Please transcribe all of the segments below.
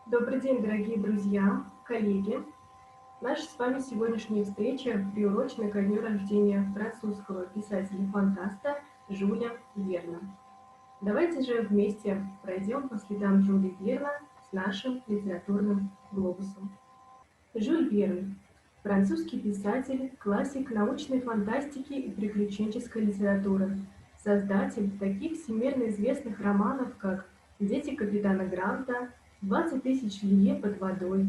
Добрый день, дорогие друзья, коллеги. Наша с вами сегодняшняя встреча приурочена ко дню рождения французского писателя-фантаста Жюля Верна. Давайте же вместе пройдем по следам Жюля Верна с нашим литературным глобусом. Жюль Верн – французский писатель, классик научной фантастики и приключенческой литературы, создатель таких всемирно известных романов, как «Дети капитана Гранта», «20 тысяч лье под водой».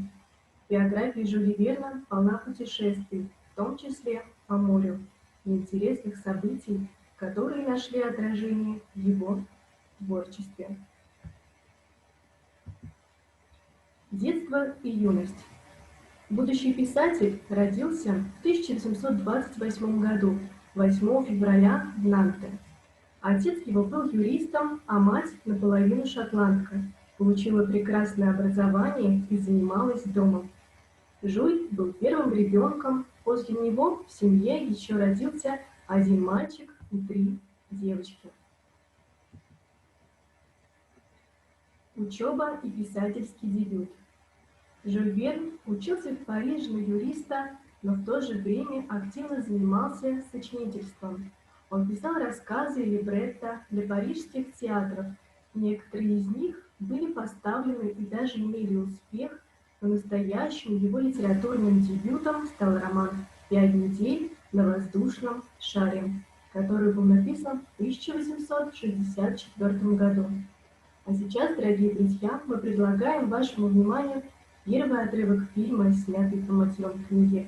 Биография Жюля Верна полна путешествий, в том числе по морю, и интересных событий, которые нашли отражение в его творчестве. Детство и юность. Будущий писатель родился в 1828 году, 8 февраля, в Нанте. Отец его был юристом, а мать наполовину шотландка, получила прекрасное образование и занималась домом. Жюль был первым ребенком, после него в семье еще родился один мальчик и 3 девочки. Учеба и писательский дебют. Жюль Верн учился в Париже на юриста, но в то же время активно занимался сочинительством. Он писал рассказы и либретто для парижских театров. Некоторые из них были поставлены и даже имели успех, но настоящим его литературным дебютом стал роман «Пять недель на воздушном шаре», который был написан в 1864 году. А сейчас, дорогие друзья, мы предлагаем вашему вниманию первый отрывок фильма, снятый по мотивам книги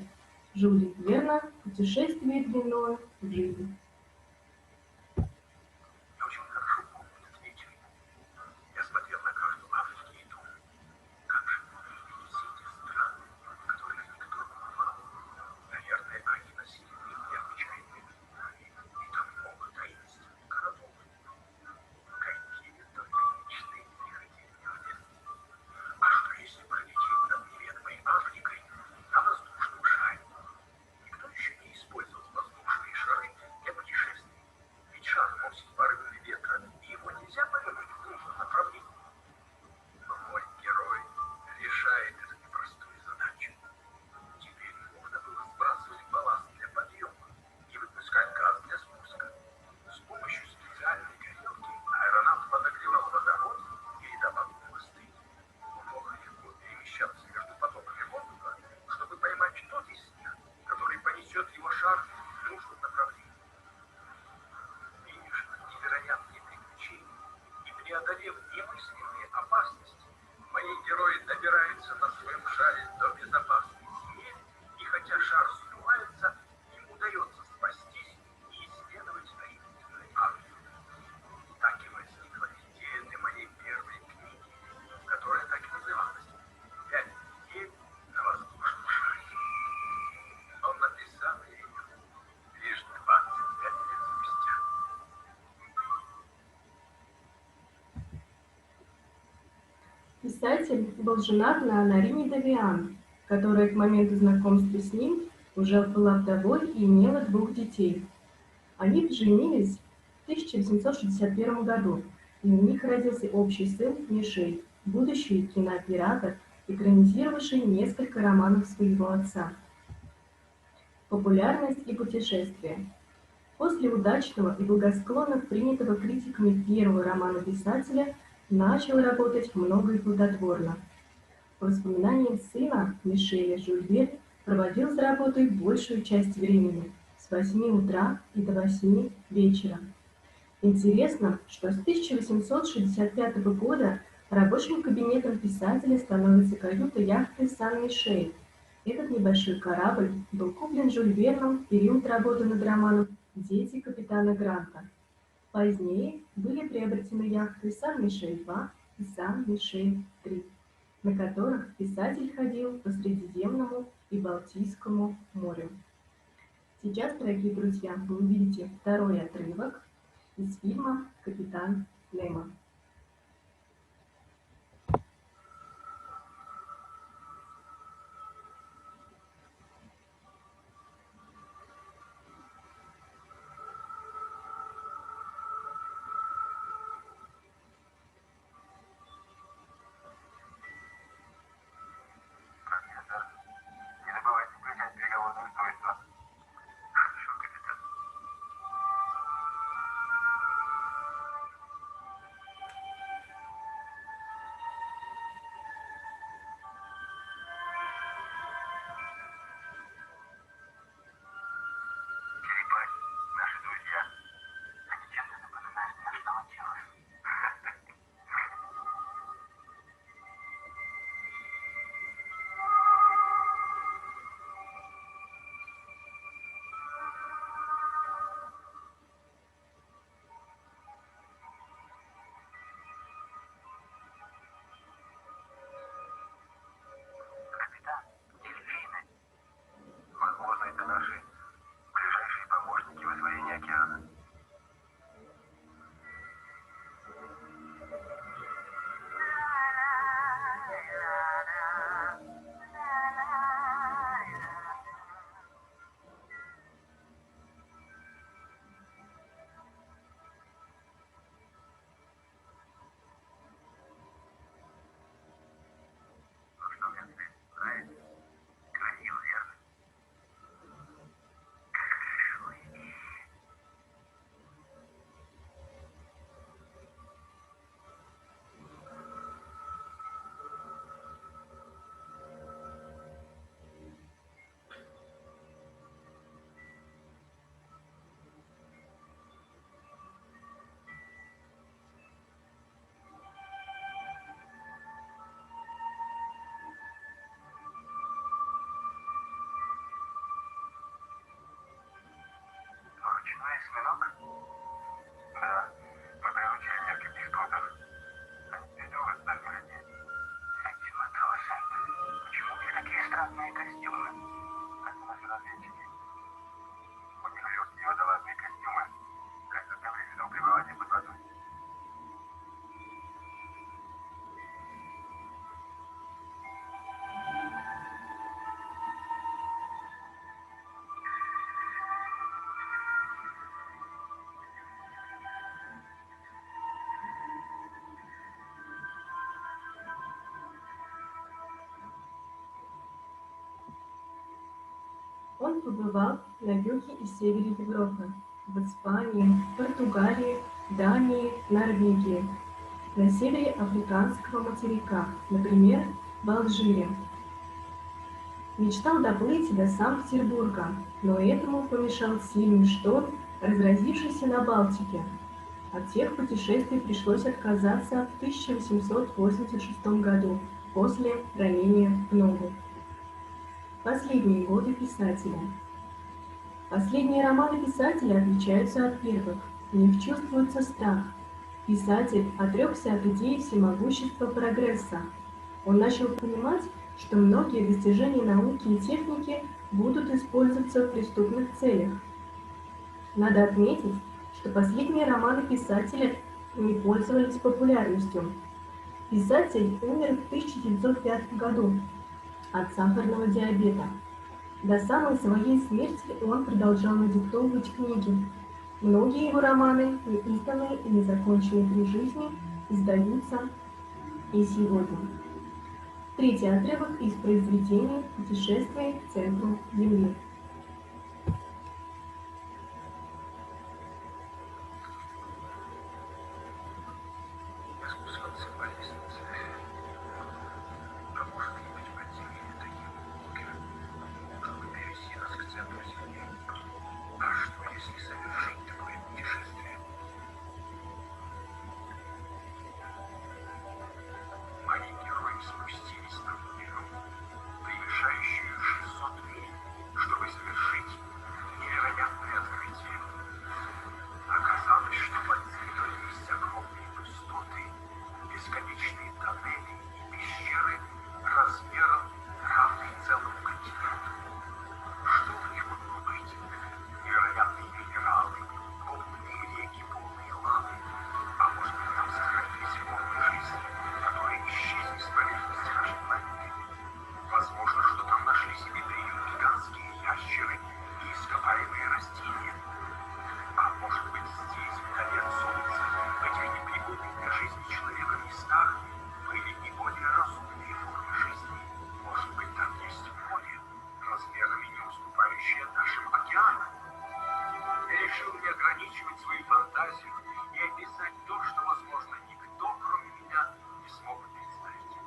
Жюля Верна «Путешествие длиною в жизнь». Я очень хорошо помню этот вечер. Я смотрел на карту Африки и думал, как же можно видеть все эти страны, в которых никто не бывал. Наверное, они носили необычайные названия, и там много таинственных городов. Какие только мечты не приходили мне в детстве. А что если пролететь над неведомой Африкой на воздушном шаре? Никто еще не использовал воздушные шары для путешествий. Ведь шар носит порывы ветра, и его нельзя повернуть в нужном направлении. Но мой герой решает эту непростую задачу. Теперь не нужно было сбрасывать балласт для подъема и выпускать газ для спуска. С помощью специальной горелки аэронавт подогревал водород и добавил мосты. Он мог легко перемещаться между потоками воздуха, чтобы поймать тот из них, который понесет его шар в нужном направлении. Пережив невероятные приключения и преодолев немыслимые опасности, мои герои добираются на своем шаре до безопасной земли, и хотя шар сдувается, им удается спастись и исследовать таинственную Африку. Так и возникла идея для моей первой книги, которая так и называлась «Пять недель на воздушном шаре». Он написал ее лишь 25 лет спустя. Писатель был женат на Анарине Давиан, которая к моменту знакомства с ним уже была вдовой и имела 2 детей. Они поженились в 1861 году, и у них родился общий сын Мишель, будущий кинооператор, экранизировавший несколько романов своего отца. Популярность и путешествия. После удачного и благосклонно принятого критиками первого романа писателя начал работать много и плодотворно. По воспоминаниям сына Мишеля, Жюль Верн проводил за работой большую часть времени с 8 утра и до 8 вечера. Интересно, что с 1865 года рабочим кабинетом писателя становится каюта яхты «Сан-Мишель». Этот небольшой корабль был куплен Жюль Верном в период работы над романом «Дети капитана Гранта». Позднее были приобретены яхты «Сан-Мишель-2» и «Сан-Мишель-3», на которых писатель ходил по Средиземному и Балтийскому морю. Сейчас, дорогие друзья, вы увидите второй отрывок из фильма «Капитан Немо». На осьминог? Да, мы приручили нескольких трудов. Это у вас так вроде. Эти матросы. Почему у них такие странные костюмы? Это наши разведчики. У них легкие водолазные костюмы. Как во время пребывания под водой. Он побывал на юге и севере Европы, в Испании, Португалии, Дании, Норвегии, на севере африканского материка, например, в Алжире. Мечтал доплыть до Санкт-Петербурга, но этому помешал сильный шторм, разразившийся на Балтике. От всех путешествий пришлось отказаться в 1886 году после ранения в ногу. Последние годы писателя. Последние романы писателя отличаются от первых. В них чувствуется страх. Писатель отрекся от идеи всемогущества прогресса. Он начал понимать, что многие достижения науки и техники будут использоваться в преступных целях. Надо отметить, что последние романы писателя не пользовались популярностью. Писатель умер в 1905 году от сахарного диабета. До самой своей смерти он продолжал надиктовывать книги. Многие его романы, неизданные и незаконченные при жизни, издаются и сегодня. Третий отрывок из произведения «Путешествие к центру Земли». Я спускался по лестнице. А может быть, подземелье таким бункером, чтобы перевести нас к центру Земли? А что, если совершить такое путешествие? Мои герои спустились на глубину, превышающую 600 миль, чтобы совершить невероятное открытие. Оказалось, что под землей есть огромные пустоты, бесконечные тоннели и пещеры размером равные целому континенту. Что в них могло быть? Невероятные минералы, водные реки, полные лавы. А может быть, там сохранились формы жизни, которые исчезли с поверхности нашей планеты. Возможно, что там нашли себе приют гигантские ящеры и ископаемые растения. А может быть, здесь, вдали от Солнца, в этих непригодных для жизни человека местах, были и более разумные формы жизни. Может быть, там есть море, размерами не уступающее нашим океанам. Я решил не ограничивать свою фантазию и описать то, что, возможно, никто, кроме меня, не смог бы представить.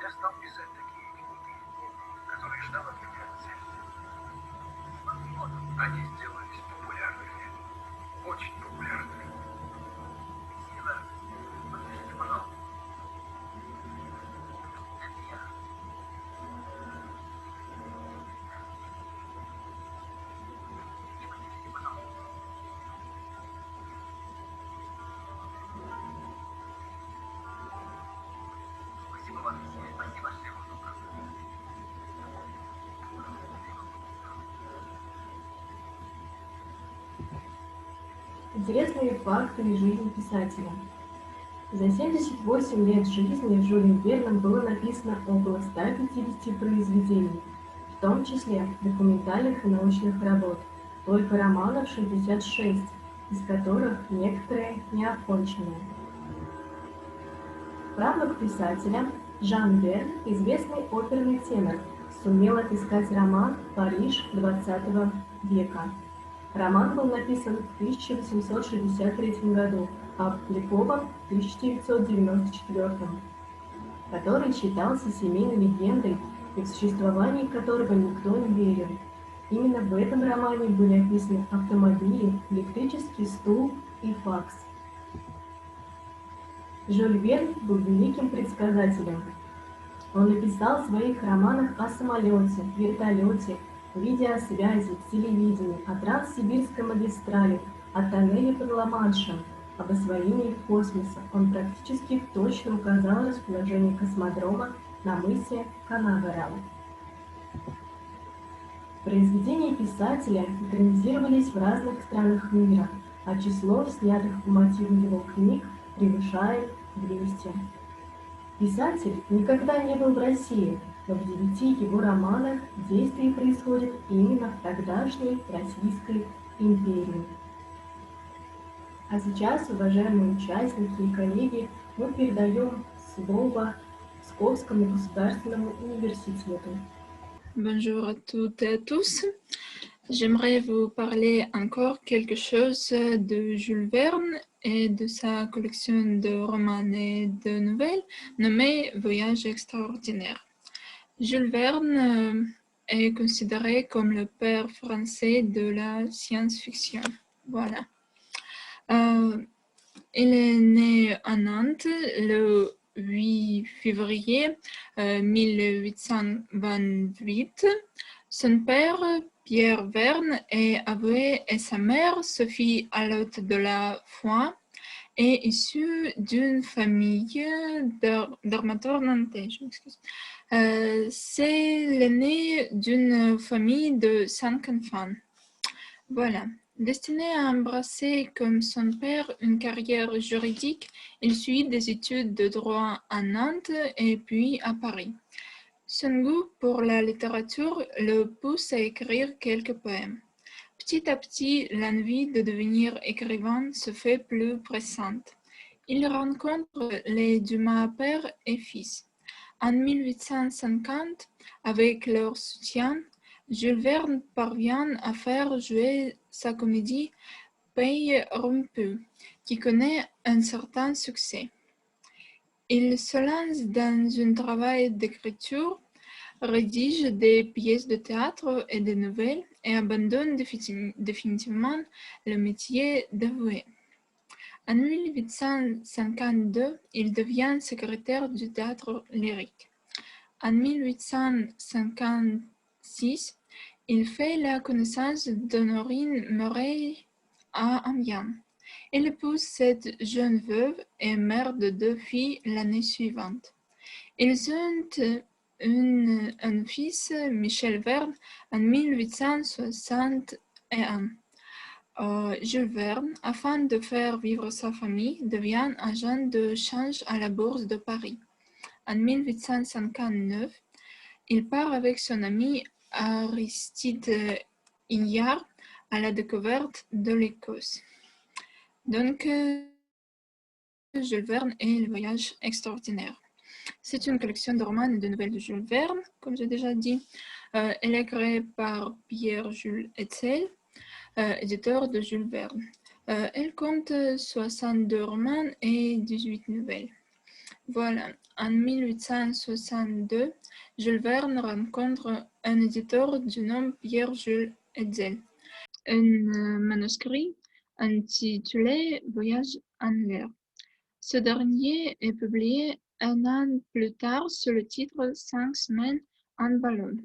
Я стал писать такие книги, которые ждал от меня цель. Они сделались популярными, очень популярными. Сила, подождите, пожалуйста. Это я. Подождите, пожалуйста. Спасибо вам, спасибо, что его добро. Интересные факты из жизни писателя. За 78 лет жизни Жюлем Верном было написано около 150 произведений, в том числе документальных и научных работ, только романов 66, из которых некоторые не окончены. Правнук писателя Жан Верн, известный оперный тенор, сумел отыскать роман «Париж XX века». Роман был написан в 1863 году, а опубликован в 1994, который считался семейной легендой и в существовании которого никто не верил. Именно в этом романе были описаны автомобили, электрический стул и факс. Жюль Верн был великим предсказателем. Он написал в своих романах о самолете, вертолете, видеосвязи, телевидения, о Транссибирской магистрали, о тоннеле под Ла-Маншем, об освоении космоса. Он практически точно указал расположение космодрома на мысе Канаверал. Произведения писателя экранизировались в разных странах мира, а число снятых по мотиву его книг превышает 200. Писатель никогда не был в России, но в 9 его романах действие происходит именно в тогдашней Российской империи. А сейчас, уважаемые участники и коллеги, мы передаем слово Псковскому государственному университету. Bonjour à toutes et à tous. J'aimerais vous parler encore quelque chose de Jules Verne et de sa collection de romans et de nouvelles nommée Voyage extraordinaire. Jules Verne est considéré comme le père français de la science-fiction. Voilà. Il est né à Nantes le 8 février 1828. Son père, Pierre Verne, est avoué et sa mère, Sophie Allotte de la Foix, est issue d'une famille d'armateurs nantais. C'est l'aîné d'une famille de 5 enfants. Voilà. Destiné à embrasser comme son père une carrière juridique, il suit des études de droit à Nantes et puis à Paris. Son goût pour la littérature le pousse à écrire quelques poèmes. Petit à petit, l'envie de devenir écrivain se fait plus pressante. Il rencontre les Dumas père et fils. En 1850, avec leur soutien, Jules Verne parvient à faire jouer sa comédie Pays rompu, qui connaît un certain succès. Il se lance dans un travail d'écriture, rédige des pièces de théâtre et des nouvelles et abandonne définitivement le métier d'avoué. En 1852, il devient secrétaire du théâtre lyrique. En 1856, il fait la connaissance d'Honorine Meuret à Amiens. Il épouse cette jeune veuve et mère de 2 filles l'année suivante. Ils ont un fils, Michel Verne, en 1861. Jules Verne, afin de faire vivre sa famille, devient agent de change à la Bourse de Paris. En 1859, il part avec son ami Aristide Hignard à la découverte de l'Écosse. Donc, Jules Verne et le voyage extraordinaire. C'est une collection de romans et de nouvelles de Jules Verne, comme j'ai déjà dit. Elle est créée par Pierre-Jules Hetzel, éditeur de Jules Verne. Elle compte 62 romans et 18 nouvelles. Voilà, en 1862, Jules Verne rencontre un éditeur du nom Pierre-Jules Hetzel. Un manuscrit intitulé Voyage en l'air. Ce dernier est publié un an plus tard sous le titre 5 semaines en ballon.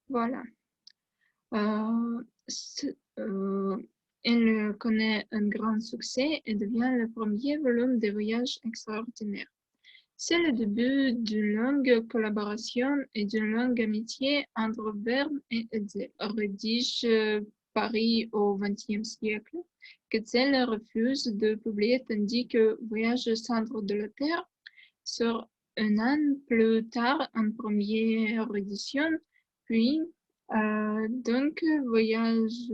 Voilà. Il connaît un grand succès et devient le premier volume des Voyages extraordinaires. C'est le début d'une longue collaboration et d'une longue amitié entre Verne et Hetzel. Rédige Paris au XXe siècle, qu'Hetzel refuse de publier tandis que Voyage au centre de la Terre sort un an plus tard en première édition, puis donc Voyage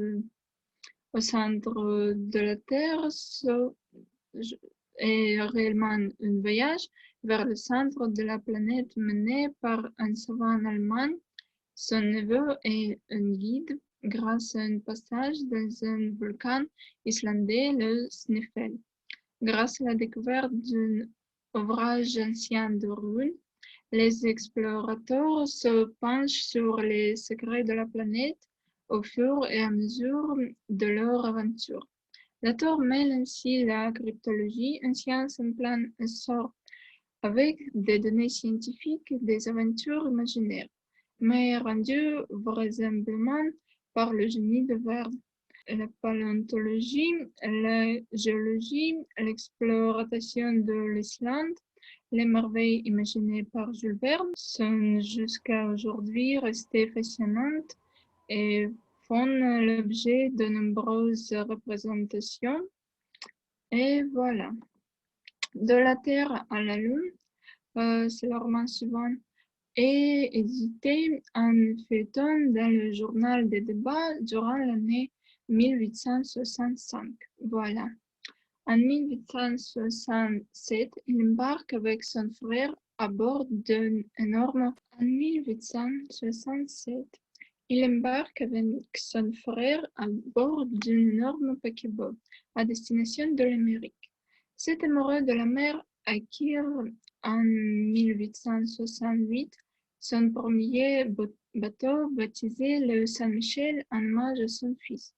au centre de la Terre est réellement un voyage vers le centre de la planète mené par un savant allemand. Son neveu est un guide grâce à un passage dans un volcan islandais, le Snæfell. Grâce à la découverte d'un ouvrage ancien de ruines, les explorateurs se penchent sur les secrets de la planète au fur et à mesure de leur aventure. L'auteur mêle ainsi la cryptologie, une science en plein essor, avec des données scientifiques et des aventures imaginaires. mais rendu vraisemblablement par le génie de Verne. La paléontologie, la géologie, l'exploration de l'Islande, les merveilles imaginées par Jules Verne sont jusqu'à aujourd'hui restées fascinantes et font l'objet de nombreuses représentations. Et voilà. De la Terre à la Lune, c'est le roman suivant, est édité en feuilleton dans le journal des débats durant l'année 1865. Voilà. En 1867, il embarque avec son frère à bord d'un énorme. En 1867, il embarque avec son frère à bord d'un énorme paquebot à destination de l'Amérique. Cet amoureux de la mer acquiert en 1868 son premier bateau baptisé le Saint-Michel en hommage à son fils.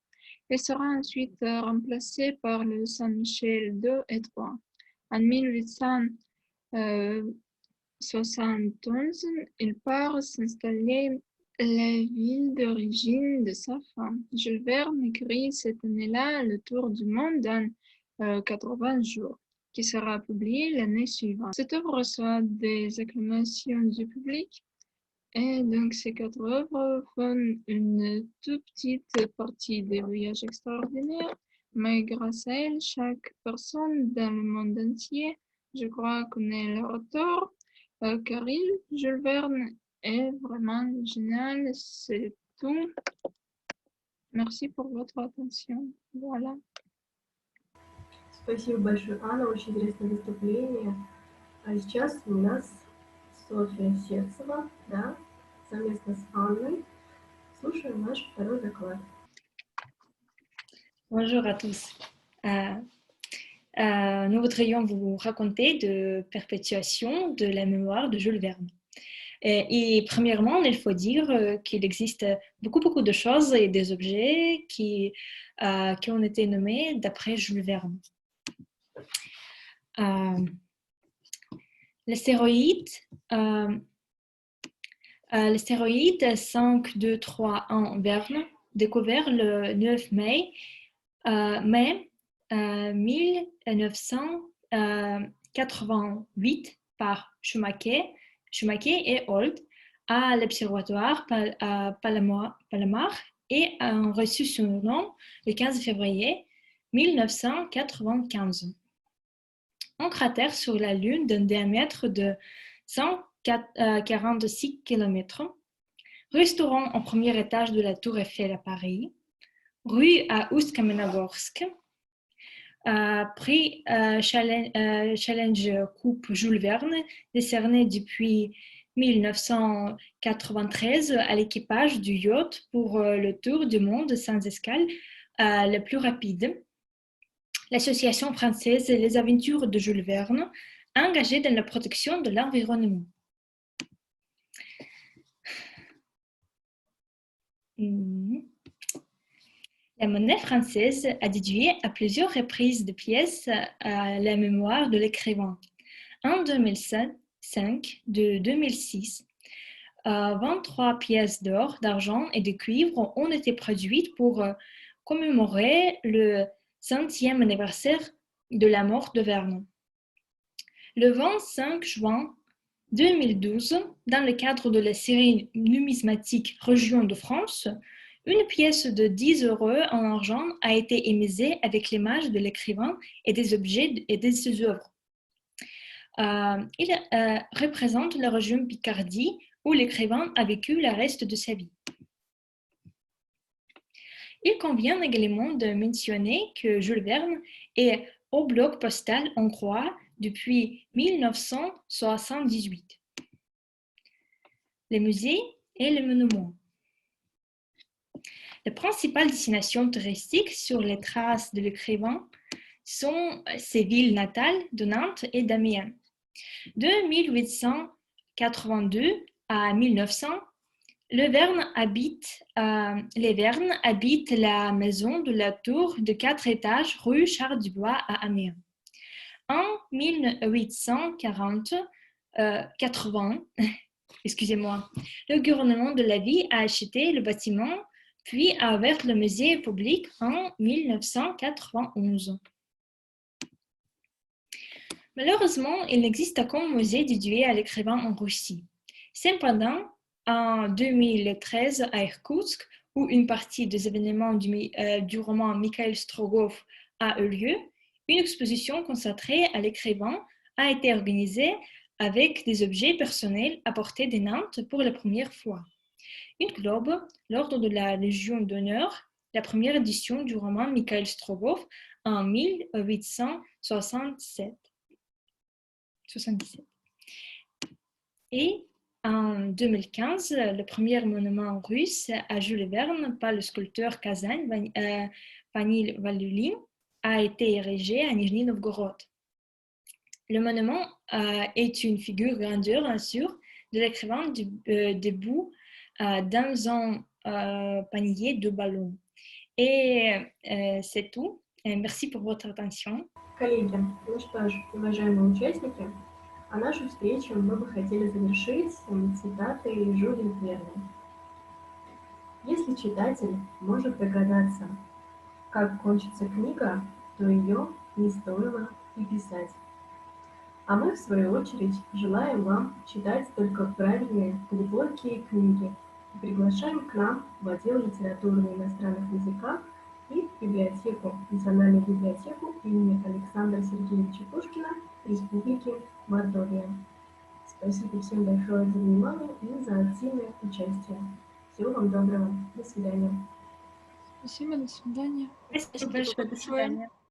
Il sera ensuite remplacé par le Saint-Michel 2 et 3. En 1871, il part s'installer à la ville d'origine de sa femme. Jules Verne écrit cette année-là Le Tour du monde en 80 jours, qui sera publié l'année suivante. Cette œuvre reçoit des acclamations du public. Et donc, ces 4 œuvres font une toute petite partie des voyages extraordinaires, mais grâce à elles, chaque personne dans le monde entier, je crois, connaît leur auteur, car Jules Verne, est vraiment génial. C'est tout. Merci pour votre attention. Voilà. Спасибо большое, Анна, очень интересное выступление. А сейчас у нас Софья Сердцева, да, совместно с Анной. Слушаем наш второй доклад. Bonjour à tous. Nous voudrions vous raconter de perpétuation de la mémoire de Jules Verne. Et premièrement, il faut dire qu'il existe beaucoup de choses et des objets qui ont été nommés d'après Jules Verne. L'astéroïde 5231 Verne, découvert le 9 mai 1988 par Schumacher et Holt à l'observatoire Palomar et a reçu son nom le 15 février 1995. Un cratère sur la Lune d'un diamètre de 146 km, restaurant au premier étage de la Tour Eiffel à Paris, rue à Oust-Kamenogorsk, prix Challenge Coupe Jules Verne, décerné depuis 1993 à l'équipage du yacht pour le tour du monde sans escale le plus rapide. L'Association française Les Aventures de Jules Verne, engagée dans la protection de l'environnement. La monnaie française a déduit à plusieurs reprises de pièces à la mémoire de l'écrivain. En 2005, de 2006, 23 pièces d'or, d'argent et de cuivre ont été produites pour commémorer le 100e anniversaire de la mort de Verne. Le 25 juin 2012, dans le cadre de la série numismatique Région de France, une pièce de 10 € en argent a été émise avec l'image de l'écrivain et des objets et de ses œuvres. Il représente la région Picardie où l'écrivain a vécu le reste de sa vie. Il convient également de mentionner que Jules Verne est au bloc postal hongrois depuis 1978. Les musées et les monuments. Les principales destinations touristiques sur les traces de l'écrivain sont ses villes natales de Nantes et d'Amiens. De 1882 à 1900, les Verne habitent la maison de la tour de 4 étages rue Charles-Dubois à Amiens. En 1880, excusez-moi, le gouvernement de la ville a acheté le bâtiment puis a ouvert le musée public en 1991. Malheureusement, il n'existe aucun musée dédié à l'écrivain en Russie. Cependant, en 2013 à Irkoutsk, où une partie des événements du roman Mikhail Strogoff a eu lieu, une exposition consacrée à l'écrivain a été organisée avec des objets personnels apportés de Nantes pour la première fois. Une globe, l'ordre de la Légion d'honneur, la première édition du roman Mikhail Strogoff en 1877. Et en 2015, le premier monument russe à Jules Verne par le sculpteur kazan Vanil Valulin a été érigé à Nijni Novgorod. Le monument est une figure grandeur nature de l'écrivain debout dans un panier de ballons. Et c'est tout. Merci pour votre attention. Коллеги, ну что ж, уважаемые участники, нашу встречу мы бы хотели завершить цитатой Жюля Верна. Если читатель может догадаться, как кончится книга, то ее не стоило и писать. А мы, в свою очередь, желаем вам читать только правильные, глубокие книги и приглашаем к нам в отдел литературы на иностранных языках и в библиотеку, Национальную библиотеку имени Александра Сергеевича Пушкина Республики Мордовия. Спасибо всем большое за внимание и за активное участие. Всего вам доброго. До свидания. Спасибо, до свидания. Спасибо большое. До свидания.